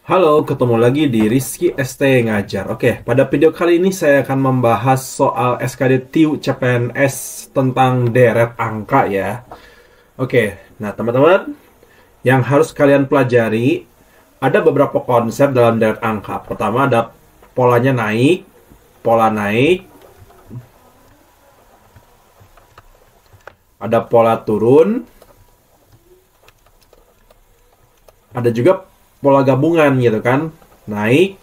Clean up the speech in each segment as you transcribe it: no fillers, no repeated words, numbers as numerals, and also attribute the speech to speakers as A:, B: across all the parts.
A: Halo, ketemu lagi di Rizky ST Ngajar. Oke, pada video kali ini saya akan membahas soal SKD TIU CPNS tentang deret angka ya. Oke, nah teman-teman, yang harus kalian pelajari, ada beberapa konsep dalam deret angka. Pertama ada polanya naik, pola naik, ada pola turun, ada juga pola gabungan gitu kan. Naik,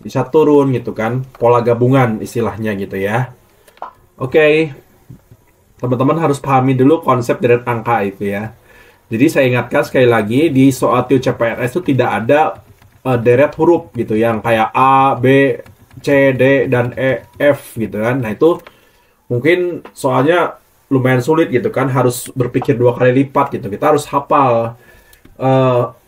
A: bisa turun gitu kan, pola gabungan istilahnya gitu ya. Oke, teman-teman harus pahami dulu konsep deret angka itu ya. Jadi saya ingatkan sekali lagi, di soal TIU CPNS itu tidak ada deret huruf gitu yang kayak A, B, C, D, dan E, F gitu kan. Nah itu mungkin soalnya lumayan sulit gitu kan, harus berpikir dua kali lipat gitu. Kita harus hafal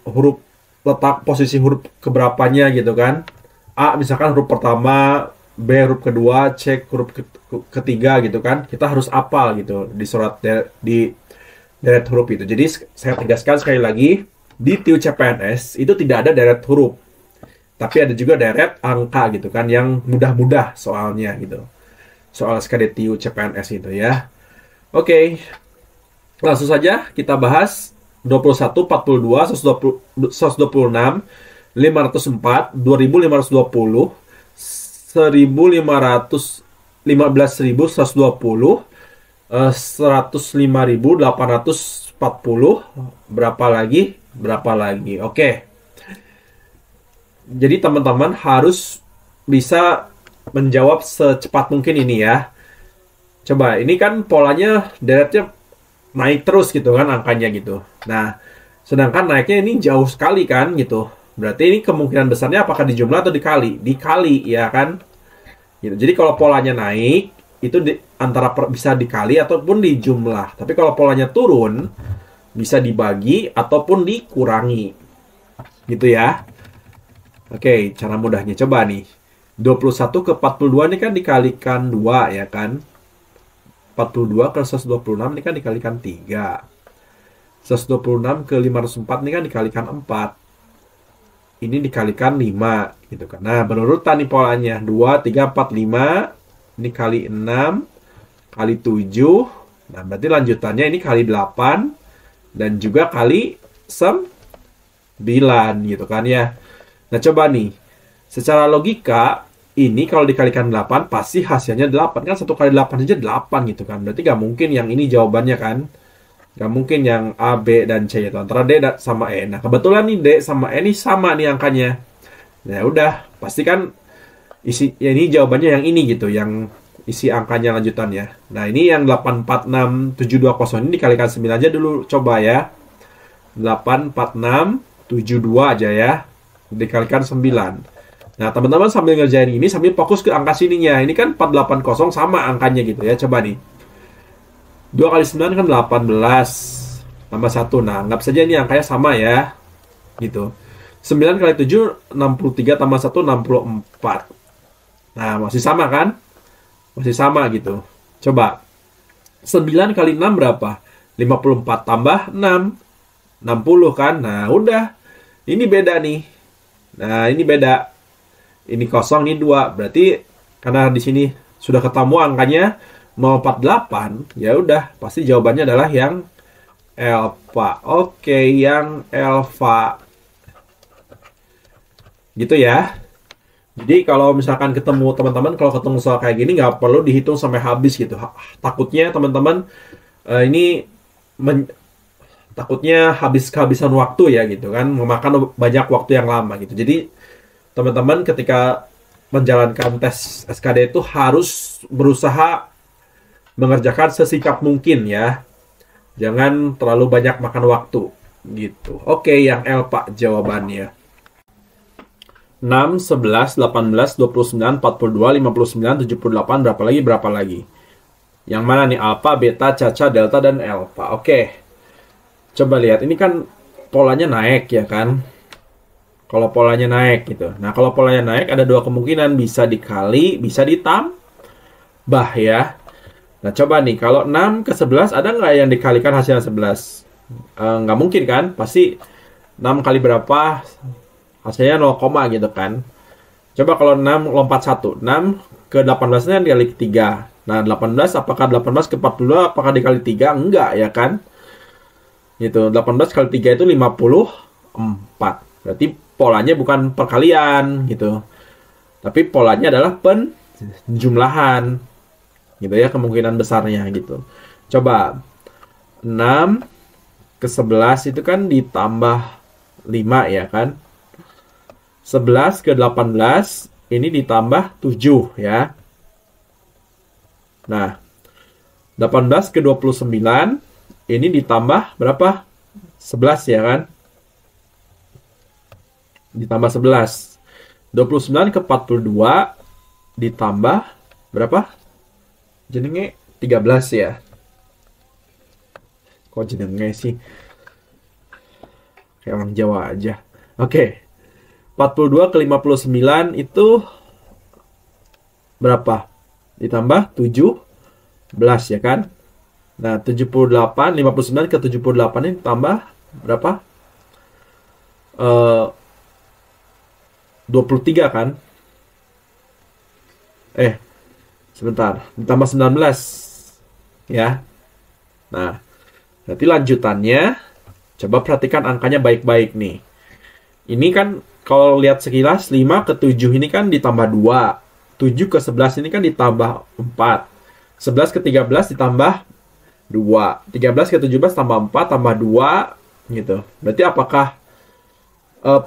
A: huruf, letak posisi huruf keberapanya gitu kan. A misalkan huruf pertama, B huruf kedua, C huruf ketiga gitu kan. Kita harus hafal gitu di surat di deret huruf itu. Jadi saya tegaskan sekali lagi, di TIU CPNS itu tidak ada deret huruf, tapi ada juga deret angka gitu kan, yang mudah-mudah soalnya gitu. Soal SKD TIU CPNS itu ya. Oke, langsung saja kita bahas. 21, 42, 120, 126, 504, 2520, 115.120, 105.840, berapa lagi. Oke, jadi teman-teman harus bisa menjawab secepat mungkin ini ya. Coba, ini kan polanya deretnya naik terus gitu kan angkanya gitu. Nah, sedangkan naiknya ini jauh sekali kan gitu. Berarti ini kemungkinan besarnya apakah dijumlah atau dikali? Dikali ya kan? Gitu. Jadi kalau polanya naik itu antara bisa dikali ataupun dijumlah. Tapi kalau polanya turun bisa dibagi ataupun dikurangi. Gitu ya. Oke, cara mudahnya coba nih. 21 ke 42 ini kan dikalikan 2 ya kan? 42 ke 126 ini kan dikalikan 3. 126 ke 504 ini kan dikalikan 4. Ini dikalikan 5 gitu kan. Nah, berurutan nih polanya. 2, 3, 4, 5. Ini kali 6, kali 7. Nah, berarti lanjutannya ini kali 8 dan juga kali 9 gitu kan ya. Nah, coba nih. Secara logika, ini kalau dikalikan 8 pasti hasilnya 8 kan, 1 kali 8 aja 8 gitu kan. Berarti gak mungkin yang ini jawabannya kan. Gak mungkin yang A, B, dan C itu antara D sama E. Nah kebetulan nih D sama E ini sama nih angkanya. Nah udah pasti kan isi ya, ini jawabannya yang ini gitu, yang isi angkanya lanjutannya. Nah ini yang 846720 ini dikalikan 9 aja dulu, coba ya. 846672 aja ya, dikalikan 9. Nah, teman-teman sambil ngerjain ini, sambil fokus ke angka sininya. Ini kan 480 sama angkanya gitu ya. Coba nih. 2 kali 9 kan 18. Tambah 1. Nah, anggap saja ini angkanya sama ya. Gitu. 9 kali 7, 63. Tambah 1, 64. Nah, masih sama kan? Masih sama gitu. Coba. 9 kali 6 berapa? 54 tambah 6. 60 kan? Nah, udah. Ini beda nih. Nah, ini beda. Ini kosong, ini 2. Berarti karena di sini sudah ketemu angkanya 048, ya udah pasti jawabannya adalah yang alpha. Oke, yang alpha. Gitu ya. Jadi kalau misalkan ketemu teman-teman, kalau ketemu soal kayak gini nggak perlu dihitung sampai habis gitu. Takutnya teman-teman ini takutnya kehabisan waktu ya gitu kan, memakan banyak waktu yang lama gitu. Jadi teman-teman ketika menjalankan tes SKD itu harus berusaha mengerjakan sesingkat mungkin ya. Jangan terlalu banyak makan waktu gitu. Oke, yang L Pak jawabannya. 6, 11, 18, 29, 42, 59, 78, berapa lagi? Yang mana nih? Alpha, beta, caca, delta, dan alpha. Oke. Coba lihat, ini kan polanya naik ya kan? Kalau polanya naik gitu. Nah, kalau polanya naik ada dua kemungkinan, bisa dikali, bisa ditambah ya. Nah, coba nih, kalau 6 ke 11 ada nggak yang dikalikan hasilnya 11? Nggak mungkin kan? Pasti 6 kali berapa? Hasilnya 0, gitu kan. Coba kalau 6 lompat 1. 6 ke 18-nya dikali 3. Nah, 18 apakah 18 ke 42 apakah dikali 3? Enggak ya kan? Gitu. 18 kali 3 itu 54. Berarti polanya bukan perkalian gitu. Tapi polanya adalah penjumlahan. Gitu ya, kemungkinan besarnya gitu. Coba 6 ke 11 itu kan ditambah 5 ya kan. 11 ke 18 ini ditambah 7 ya. Nah, 18 ke 29 ini ditambah berapa? 11 ya kan? Ditambah 11. 29 ke 42 ditambah berapa? Jenenge 13 ya. Kok jenenge sih? Kayak orang Jawa aja. Oke. 42 ke 59 itu berapa? Ditambah 17 ya kan? Nah, 78, 59 ke 78 ini tambah berapa? 23 kan? Sebentar. Ditambah 19 ya. Nah, berarti lanjutannya coba perhatikan angkanya baik-baik nih. Ini kan kalau lihat sekilas 5 ke 7 ini kan ditambah 2. 7 ke 11 ini kan ditambah 4. 11 ke 13 ditambah 2. 13 ke 17 tambah 4 tambah 2 gitu. Berarti apakah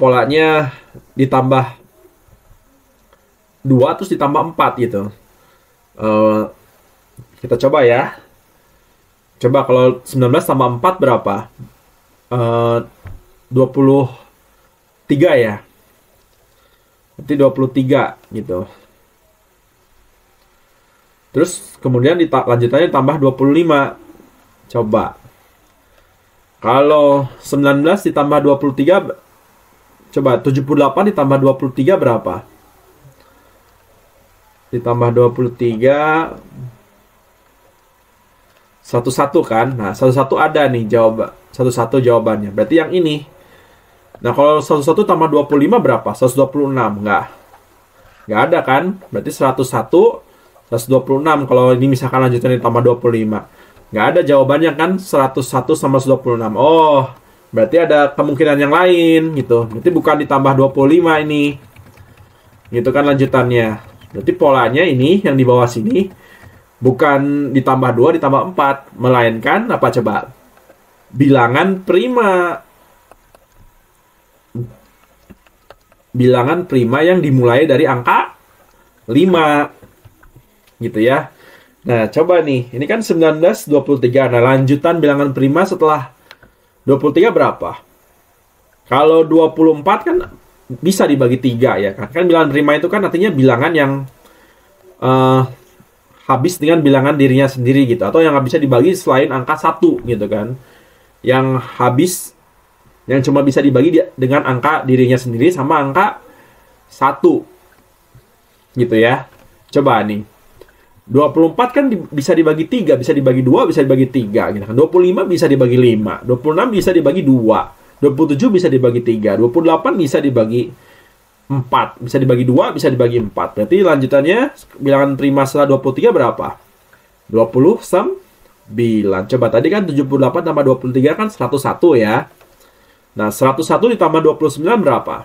A: polanya ditambah 2 terus ditambah 4 gitu. Kita coba ya. Coba kalau 19 tambah 4 berapa? 23 ya. Berarti 23 gitu. Terus kemudian lanjutannya tambah 25. Coba. Kalau 19 ditambah 23, coba 78 ditambah 23 berapa? Ditambah 23 11 kan? Nah, 11 ada nih jawab 11 jawabannya. Berarti yang ini. Nah, kalau 11 tambah 25 berapa? 126. Nggak ada kan? Berarti 101 126. Kalau ini misalkan lanjutannya tambah 25. Nggak ada jawabannya kan? 101 sama 126. Oh, berarti ada kemungkinan yang lain gitu. Berarti bukan ditambah 25 ini. Gitu kan lanjutannya. Berarti polanya ini yang di bawah sini bukan ditambah 2 ditambah 4, melainkan apa coba? Bilangan prima. Bilangan prima yang dimulai dari angka 5. Gitu ya. Nah, coba nih. Ini kan 19, 23. Nah, lanjutan bilangan prima setelah 23 berapa? Kalau 24 kan bisa dibagi 3 ya kan. Kan bilangan prima itu kan artinya bilangan yang habis dengan bilangan dirinya sendiri gitu. Atau yang nggak bisa dibagi selain angka 1 gitu kan. Yang habis, yang cuma bisa dibagi dengan angka dirinya sendiri sama angka 1. Gitu ya. Coba nih. 24 kan bisa dibagi 3, bisa dibagi 2, bisa dibagi 3 gitu kan. 25 bisa dibagi 5, 26 bisa dibagi 2, 27 bisa dibagi 3, 28 bisa dibagi 4, bisa dibagi 2, bisa dibagi 4. Berarti lanjutannya bilangan prima setelah 23 berapa? 29. Coba tadi kan 78 tambah 23 kan 101 ya. Nah, 101 ditambah 29 berapa?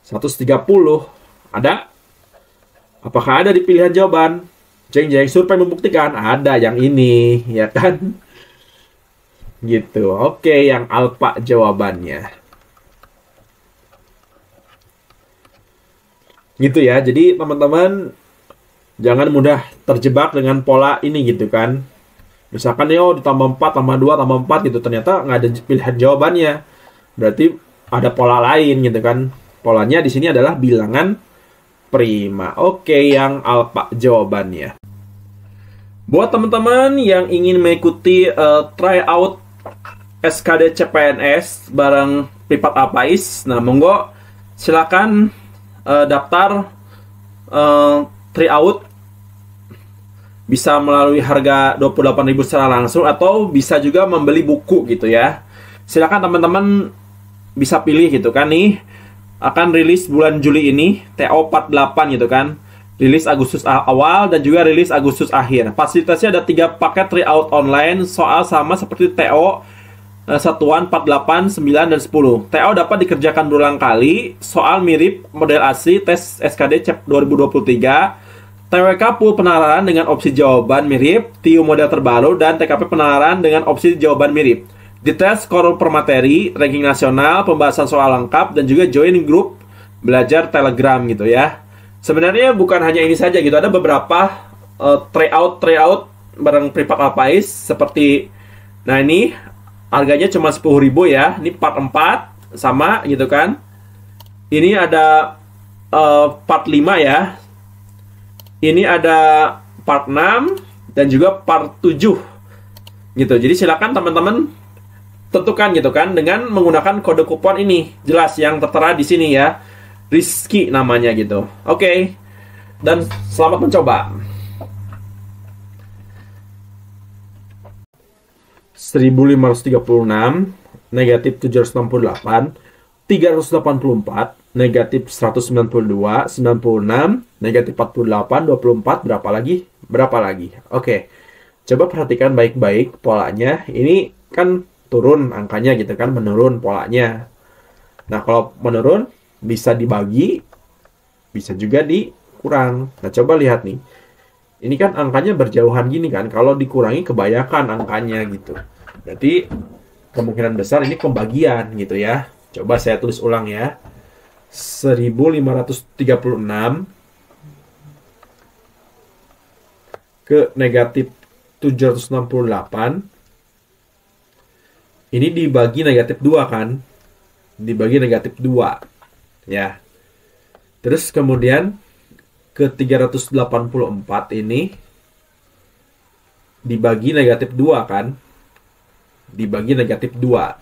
A: 130. Ada? Apakah ada di pilihan jawaban? Jeng-jeng, survei membuktikan ada yang ini, ya kan? Gitu. Oke, yang alfa jawabannya. Gitu ya. Jadi teman-teman jangan mudah terjebak dengan pola ini gitu kan. Misalkan ditambah 4, tambah 2, tambah 4 gitu. Ternyata nggak ada pilihan jawabannya. Berarti ada pola lain gitu kan. Polanya di sini adalah bilangan prima. Oke, yang alfa jawabannya. Buat teman-teman yang ingin mengikuti tryout SKD CPNS bareng Privat Apais, nah monggo silakan daftar tryout, bisa melalui harga 28.000 secara langsung atau bisa juga membeli buku gitu ya. Silakan teman-teman bisa pilih gitu kan nih. Akan rilis bulan Juli ini TO 48 gitu kan. Rilis Agustus awal dan juga rilis Agustus akhir. Fasilitasnya ada 3 paket tryout online, soal sama seperti TO satuan 48, 9, dan 10. TO dapat dikerjakan berulang kali, soal mirip model asli tes SKD CEP 2023, TWK full penalaran dengan opsi jawaban mirip, TIU model terbaru, dan TKP penalaran dengan opsi jawaban mirip. Detail skor per materi, ranking nasional, pembahasan soal lengkap, dan juga join grup belajar Telegram gitu ya. Sebenarnya bukan hanya ini saja gitu, ada beberapa tryout bareng Privat Alpais seperti, nah ini harganya cuma 10.000 ya. Ini part 4 sama gitu kan. Ini ada part 5 ya. Ini ada part 6 dan juga part 7 gitu. Jadi silakan teman-teman tentukan gitu kan dengan menggunakan kode kupon ini. Jelas yang tertera di sini ya. Rizky namanya gitu. Oke. Dan selamat mencoba. 1536, negatif 768, 384, negatif 192, 96, negatif 48, 24, berapa lagi? Berapa lagi? Oke. Coba perhatikan baik-baik polanya. Ini kan turun angkanya gitu kan, menurun polanya. Nah, kalau menurun bisa dibagi, bisa juga dikurang. Nah, coba lihat nih. Ini kan angkanya berjauhan gini kan. Kalau dikurangi kebanyakan angkanya gitu. Berarti kemungkinan besar ini pembagian gitu ya. Coba saya tulis ulang ya. 1536 ke negatif 768. Ini dibagi negatif 2 kan. Dibagi negatif 2. Ya. Terus kemudian ke 384 ini dibagi negatif 2 kan. Dibagi negatif 2.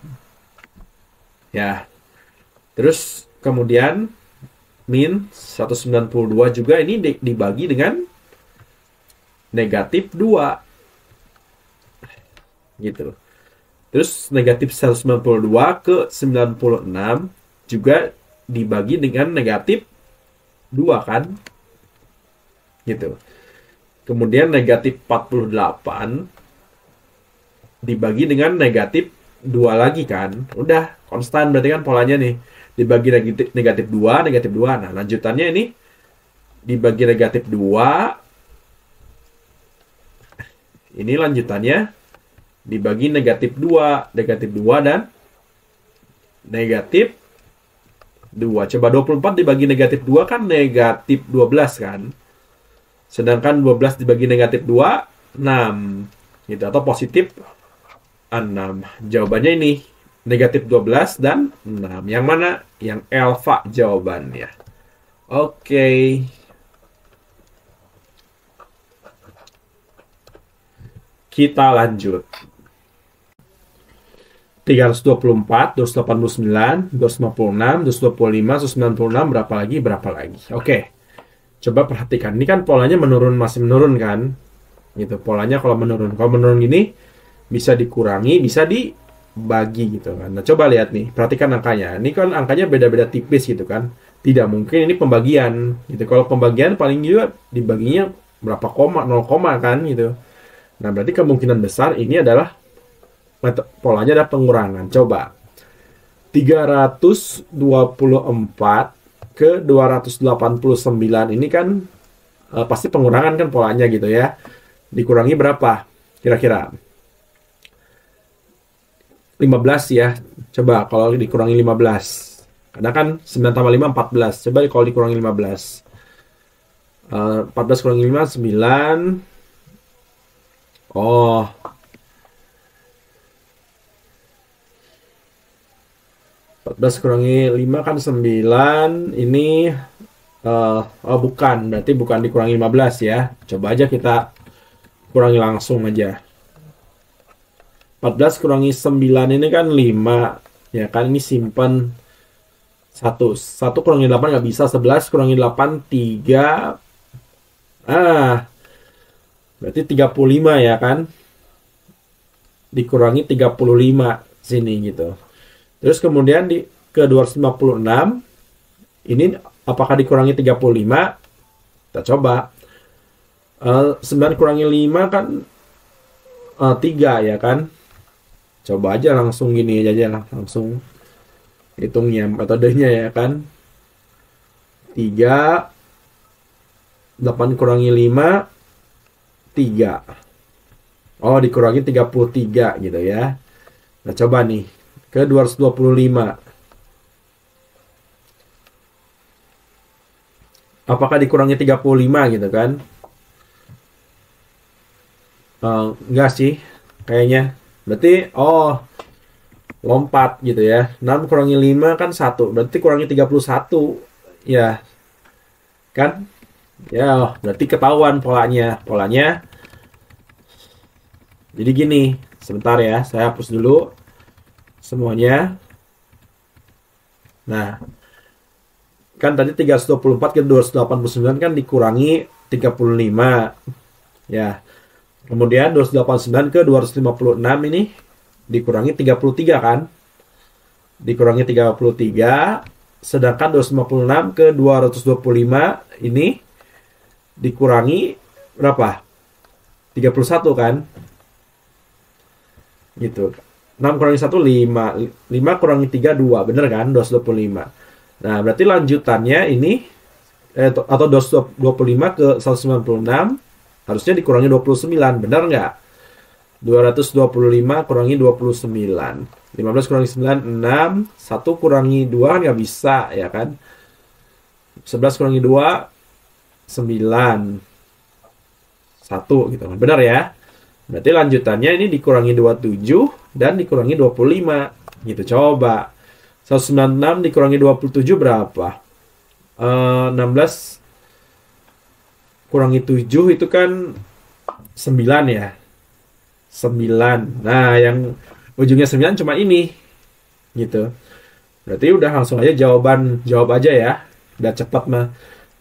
A: Ya. Terus kemudian min 192 juga ini dibagi dengan negatif 2. Gitu. Terus negatif 192 ke 96 juga dibagi dengan negatif 2 kan. Gitu. Kemudian negatif 48 dibagi dengan negatif 2 lagi kan. Udah konstan berarti kan polanya nih. Dibagi negatif 2, negatif 2. Nah, lanjutannya ini dibagi negatif 2. Ini lanjutannya dibagi negatif 2, negatif 2 dan negatif 2. Coba 24 dibagi negatif 2 kan negatif 12 kan. Sedangkan 12 dibagi negatif 2, 6. Gitu, atau positif 6. Jawabannya ini negatif 12 dan 6. Yang mana? Yang alfa jawabannya. Oke. Kita lanjut. 324, 289, 256, 225, 196, berapa lagi? Berapa lagi? Oke. Coba perhatikan. Ini kan polanya menurun, masih menurun kan? Gitu. Polanya kalau menurun. Kalau menurun gini, bisa dikurangi, bisa dibagi gitu kan. Nah, coba lihat nih, perhatikan angkanya. Ini kan angkanya beda-beda tipis gitu kan. Tidak mungkin ini pembagian gitu. Kalau pembagian paling juga dibaginya berapa koma, 0 koma kan gitu. Nah, berarti kemungkinan besar ini adalah polanya ada pengurangan. Coba 324 ke 289 ini kan pasti pengurangan kan polanya gitu ya. Dikurangi berapa? Kira-kira 15 ya. Coba kalau dikurangi 15. Karena kan 9 tambah 5, 14. Coba kalau dikurangi 15. 14 kurangi 5, 9. Oh. Kurangi 5 kan 9. Ini oh bukan. Berarti bukan dikurangi 15 ya. Coba aja kita kurangi langsung aja. 14 kurangi 9 ini kan 5. Ya kan ini simpan 1 kurangi 8 nggak bisa. 11 kurangi 8 3. Berarti 35 ya kan. Dikurangi 35 sini gitu. Terus kemudian ke 256. Ini apakah dikurangi 35? Kita coba. 9 kurangi 5 kan 3 ya kan. Coba aja langsung gini aja langsung hitungnya metodenya ya kan. 3 8 kurangi 5 3. Oh, dikurangi 33 gitu ya. Nah, coba nih ke 225. Apakah dikurangi 35 gitu kan? Enggak sih kayaknya. Berarti lompat gitu ya. 6 kurangi 5 kan 1. Berarti kurangi 31. Ya. Kan? Ya, berarti ketahuan polanya. Jadi gini, sebentar ya, saya hapus dulu semuanya. Nah, kan tadi 324 ke 289 kan dikurangi 35. Ya. Kemudian 289 ke 256 ini dikurangi 33 kan? Dikurangi 33, sedangkan 256 ke 225 ini dikurangi berapa? 31 kan? Gitu. 6 kurangi 1 5. 5 kurangi 3 2, bener kan? 225. Nah, berarti lanjutannya ini atau 225 ke 196 harusnya dikurangi 29, bener nggak? 225 kurangi 29. 15 kurangi 9 6, 1 kurangi 2 kan nggak bisa ya kan? 11 kurangi 2 9. 1 gitu kan. Benar ya? Berarti lanjutannya ini dikurangi 27 dan dikurangi 25. Gitu, coba. 196 dikurangi 27 berapa? 16 kurangi 7 itu kan 9 ya. 9. Nah, yang ujungnya 9 cuma ini. Gitu. Berarti udah langsung aja jawab aja ya. Udah cepat mah.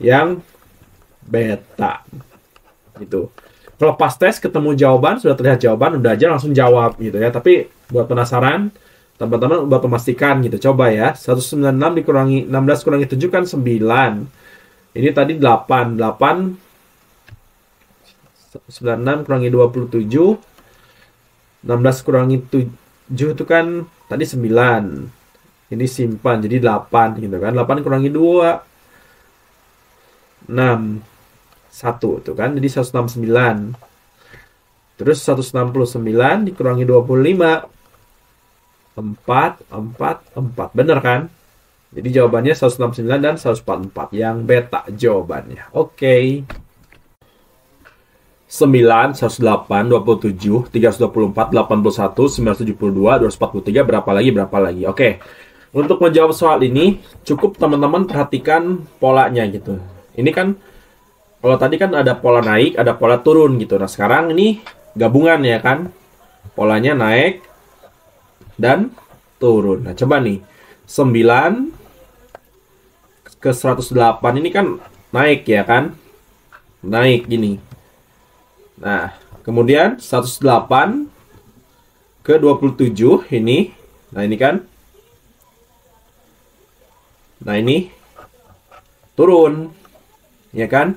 A: Yang beta. Gitu. Kalau pas tes ketemu jawaban, sudah terlihat jawaban, udah aja langsung jawab gitu ya. Tapi buat penasaran, teman-teman buat memastikan gitu. Coba ya. 196 dikurangi 16 kurangi 7 kan 9. Ini tadi 8. 96 kurangi 27. 16 kurangi 7 itu kan tadi 9. Ini simpan jadi 8 gitu kan. 8 kurangi 2. 6. 1 itu kan jadi 169. Terus 169 dikurangi 25. 4. Bener kan? Jadi jawabannya 169 dan 144 yang beta jawabannya. Oke. 9, 108, 27, 324, 81, 972, 243, berapa lagi? Oke. Untuk menjawab soal ini, cukup teman-teman perhatikan polanya gitu. Ini kan, kalau tadi kan ada pola naik, ada pola turun gitu. Nah, sekarang ini gabungan ya kan. Polanya naik dan turun. Nah, coba nih. 9 ke 108 ini kan naik ya kan. Naik gini. Nah, kemudian 108 ke 27 ini. Nah, ini kan. Nah, ini turun. Ya kan?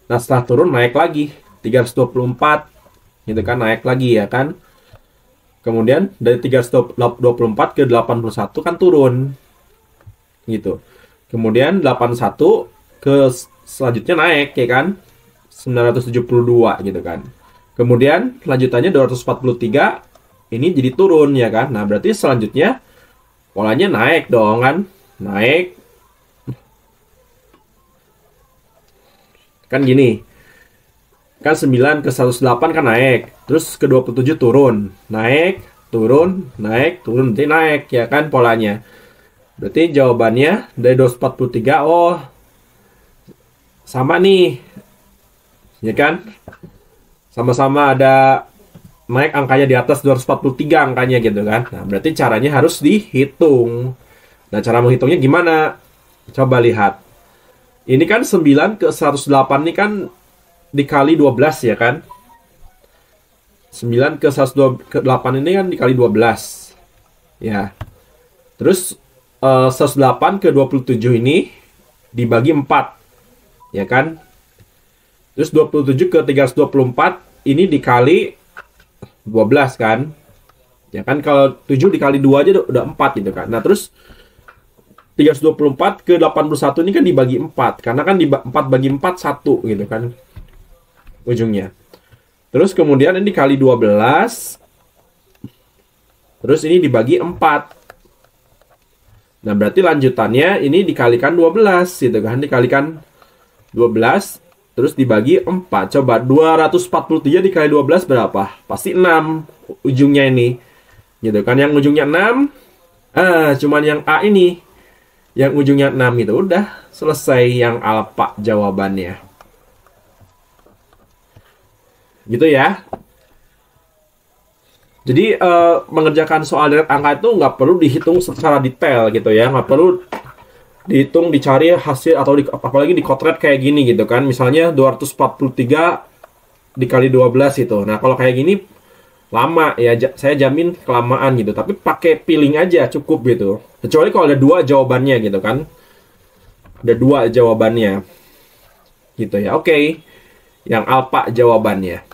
A: Nah, setelah turun naik lagi. 324. Gitu kan, naik lagi ya kan? Kemudian dari 324 ke 81 kan turun. Gitu. Kemudian 81 ke selanjutnya naik ya kan? 972 gitu kan. Kemudian lanjutannya 243 ini jadi turun ya kan. Nah, berarti selanjutnya polanya naik dong kan. Naik. Kan gini. Kan 9 ke 108 kan naik. Terus ke 27 turun. Naik, turun, naik, turun. Berarti naik ya kan polanya. Berarti jawabannya dari 243 sama nih. Ya kan? Sama-sama ada naik angkanya di atas 243 angkanya gitu kan. Nah, berarti caranya harus dihitung. Nah, cara menghitungnya gimana? Coba lihat. Ini kan 9 ke 108 ini kan dikali 12 ya kan? 9 ke 108 ini kan dikali 12. Ya. Terus 108 ke 27 ini dibagi 4, ya kan? Terus 27 ke 324 ini dikali 12 kan? Ya kan, kalau 7 dikali 2 aja udah 4 gitu kan. Nah, terus 324 ke 81 ini kan dibagi 4. Karena kan 4 bagi 4 1 gitu kan ujungnya. Terus kemudian ini dikali 12. Terus ini dibagi 4. Nah, berarti lanjutannya ini dikalikan 12 gitu kan. Dikalikan 12 terus dibagi 4. Coba 243 dikali 12 berapa? Pasti 6 ujungnya ini. Gitu kan, yang ujungnya 6. Cuman yang A ini yang ujungnya 6 gitu. Udah selesai yang alfa jawabannya. Gitu ya. Jadi mengerjakan soal deret angka itu nggak perlu dihitung secara detail gitu ya, nggak perlu dihitung, dicari hasil atau apalagi dikotret kayak gini gitu kan. Misalnya 243 dikali 12 itu. Nah, kalau kayak gini lama ya, saya jamin kelamaan gitu. Tapi pakai pilling aja cukup gitu. Kecuali kalau ada 2 jawabannya gitu kan. Ada 2 jawabannya. Gitu ya. Oke. Yang alfa jawabannya.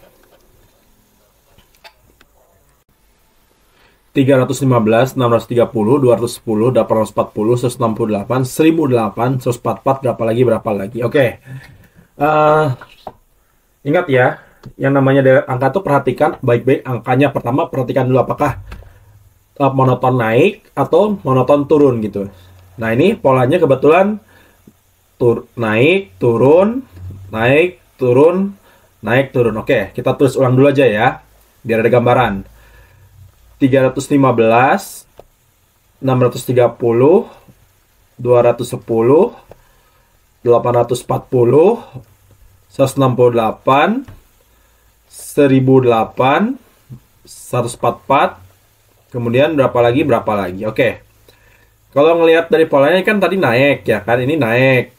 A: 315, 630, 210, 840, 168, 1008, 144, berapa lagi. Oke. Ingat ya, yang namanya deret angka itu perhatikan baik-baik angkanya. Pertama, perhatikan dulu apakah monoton naik atau monoton turun gitu. Nah, ini polanya kebetulan naik, turun, naik, turun, naik, turun. Oke, kita tulis ulang dulu aja ya, biar ada gambaran. 315, 630, 210, 840, 168, 1008, 144, kemudian berapa lagi. Oke. Kalau ngelihat dari polanya kan tadi naik ya kan, ini naik.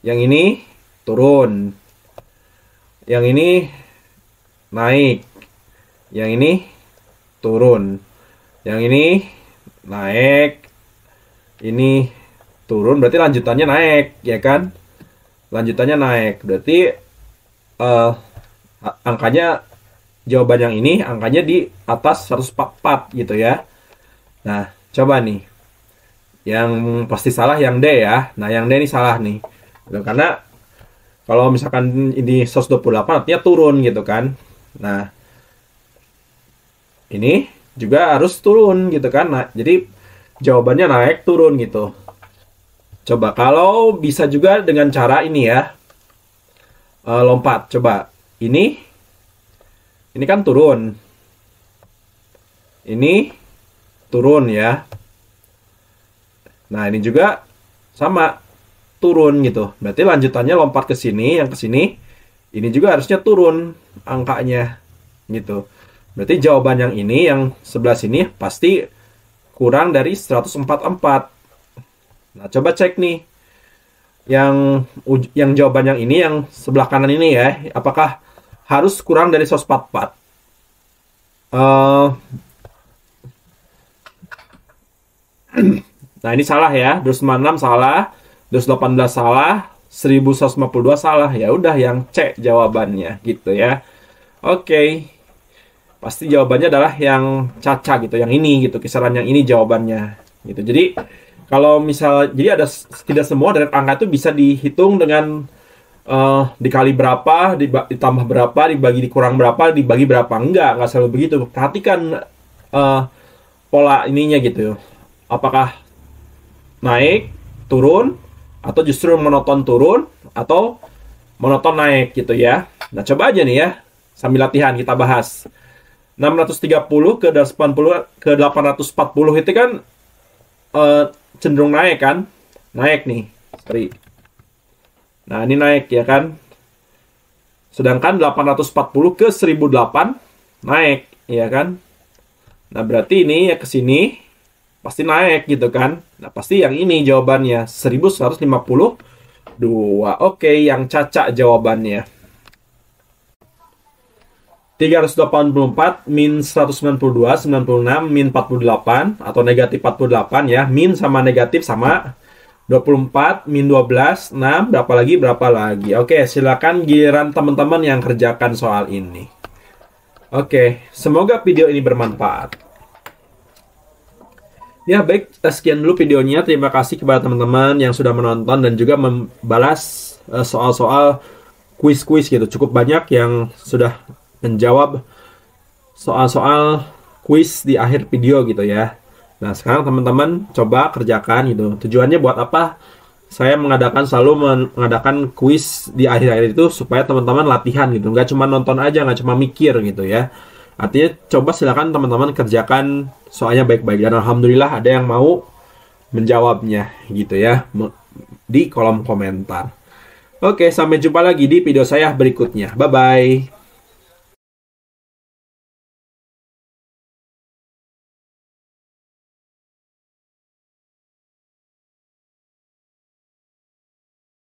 A: Yang ini turun. Yang ini naik. Yang ini turun. Yang ini naik. Ini turun, berarti lanjutannya naik, ya kan? Lanjutannya naik. Berarti angkanya, jawaban yang ini angkanya di atas 144 gitu ya. Nah, coba nih. Yang pasti salah yang D ya. Nah, yang D ini salah nih. Karena kalau misalkan ini 128 artinya turun gitu kan. Nah, ini juga harus turun gitu kan. Nah, jadi jawabannya naik turun gitu. Coba kalau bisa juga dengan cara ini ya. Lompat. Coba. Ini kan turun. Ini turun ya. Nah, ini juga sama turun gitu. Berarti lanjutannya lompat ke sini, yang ke sini. Ini juga harusnya turun angkanya gitu. Berarti jawaban yang ini, yang sebelah sini pasti kurang dari 144. Nah, coba cek nih. Yang jawaban yang ini, yang sebelah kanan ini ya, apakah harus kurang dari 144? Nah, ini salah ya. 296 salah, 218 salah, 1152 salah. Ya udah, yang C jawabannya gitu ya. Oke. Pasti jawabannya adalah yang Caca gitu, yang ini gitu, kisaran yang ini jawabannya gitu. Jadi kalau misal, jadi ada, tidak semua deret angka itu bisa dihitung dengan dikali berapa, ditambah berapa, dibagi dikurang berapa, dibagi berapa. Enggak selalu begitu. Perhatikan pola ininya gitu. Apakah naik, turun, atau justru monoton turun, atau monoton naik gitu ya. Nah, coba aja nih ya, sambil latihan kita bahas. 630 ke 80 ke 840 itu kan cenderung naik kan? Naik nih. Sorry. Nah, ini naik ya kan? Sedangkan 840 ke 1008 naik, ya kan? Nah, berarti ini ya ke sini pasti naik gitu kan? Nah, pasti yang ini jawabannya 1152. Oke, yang Caca jawabannya. 384 min 192, 96, min 48, atau negatif 48 ya. Min sama negatif sama. 24, min 12, 6, berapa lagi. Oke, silakan giliran teman-teman yang kerjakan soal ini. Oke, semoga video ini bermanfaat. Ya, baik, sekian dulu videonya. Terima kasih kepada teman-teman yang sudah menonton dan juga membalas soal-soal kuis-kuis gitu. Cukup banyak yang sudah menjawab soal-soal kuis di akhir video gitu ya. Nah, sekarang teman-teman coba kerjakan gitu. Tujuannya buat apa? Saya selalu mengadakan kuis di akhir-akhir itu supaya teman-teman latihan gitu. Nggak cuma nonton aja, nggak cuma mikir gitu ya. Artinya coba silakan teman-teman kerjakan soalnya baik-baik. Dan alhamdulillah ada yang mau menjawabnya gitu ya di kolom komentar. Oke, sampai jumpa lagi di video saya berikutnya. Bye-bye.